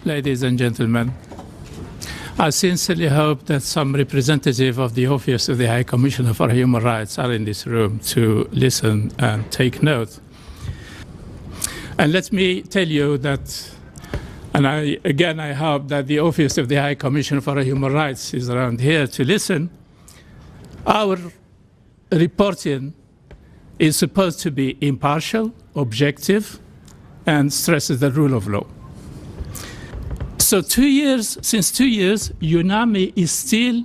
ladies and gentlemen. I sincerely hope that some representative of the Office of the High Commissioner for Human Rights are in this room to listen and take note. And let me tell you that, and I hope that the Office of the High Commissioner for Human Rights is around here to listen. Our reporting is supposed to be impartial, objective, and stresses the rule of law. So since 2 years, UNAMI is still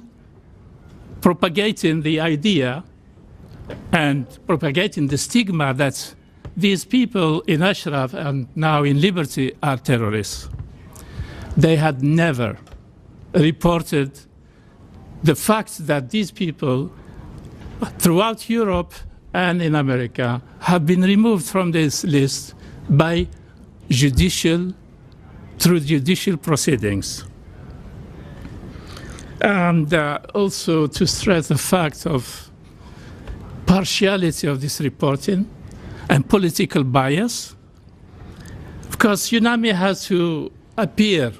propagating the idea and propagating the stigma that these people in Ashraf and now in Liberty are terrorists. They had never reported the fact that these people throughout Europe and in America have been removed from this list by through judicial proceedings. And also to stress the fact of partiality of this reporting and political bias. Of course, UNAMI has to appear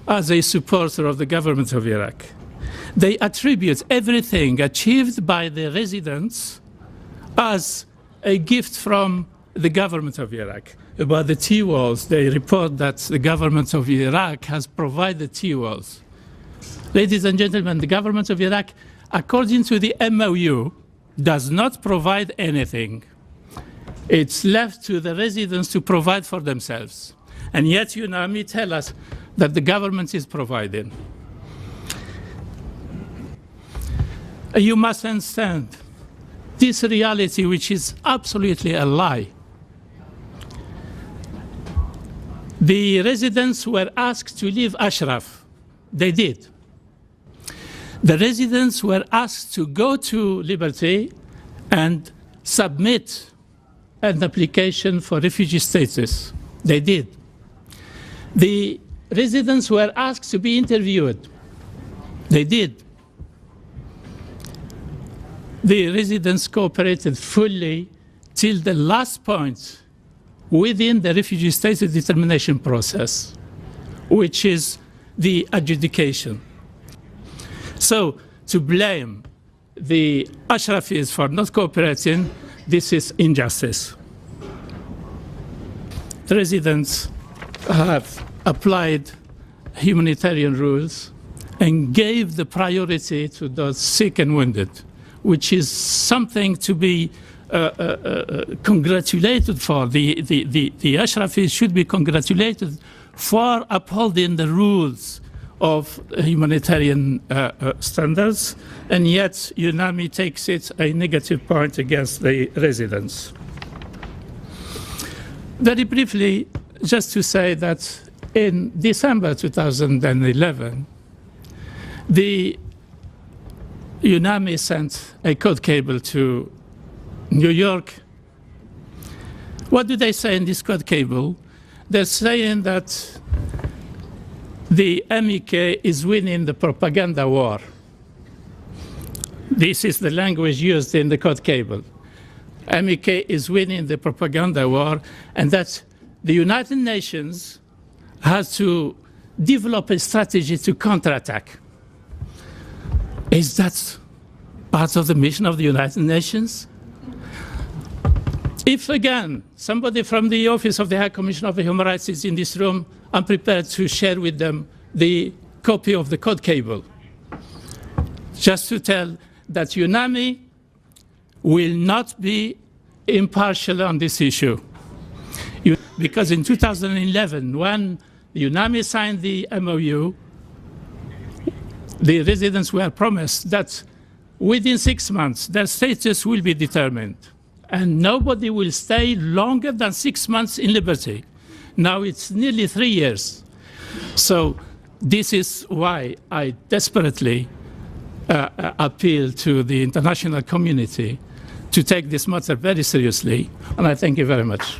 as a supporter of the government of Iraq. They attribute everything achieved by the residents as a gift from the government of Iraq. About the T-walls, they report that the government of Iraq has provided T-walls. Ladies and gentlemen, the government of Iraq, according to the MOU, does not provide anything. It's left to the residents to provide for themselves. And yet UNAMI tell us that the government is providing. You must understand this reality, which is absolutely a lie. The residents were asked to leave Ashraf. They did. The residents were asked to go to Liberty and submit an application for refugee status. They did. The residents were asked to be interviewed. They did. The residents cooperated fully till the last point within the refugee status determination process, which is the adjudication. So to blame the Ashrafis for not cooperating, this is injustice. The residents have applied humanitarian rules and gave the priority to those sick and wounded, which is something to be congratulated for. The Ashrafis should be congratulated for upholding the rules of humanitarian standards, and yet UNAMI takes it a negative point against the residents. Very briefly, just to say that in December 2011, the UNAMI sent a code cable to New York. What do they say in this code cable? They're saying that the MEK is winning the propaganda war. This is the language used in the code cable. MEK is winning the propaganda war, and that the United Nations has to develop a strategy to counterattack. Is that part of the mission of the United Nations? If, again, somebody from the Office of the High Commissioner for Human Rights is in this room, I'm prepared to share with them the copy of the code cable, just to tell that UNAMI will not be impartial on this issue. Because in 2011, when UNAMI signed the MOU, the residents were promised that within 6 months, their status will be determined. And nobody will stay longer than 6 months in Liberty. Now it's nearly 3 years. So this is why I desperately appeal to the international community to take this matter very seriously. And I thank you very much.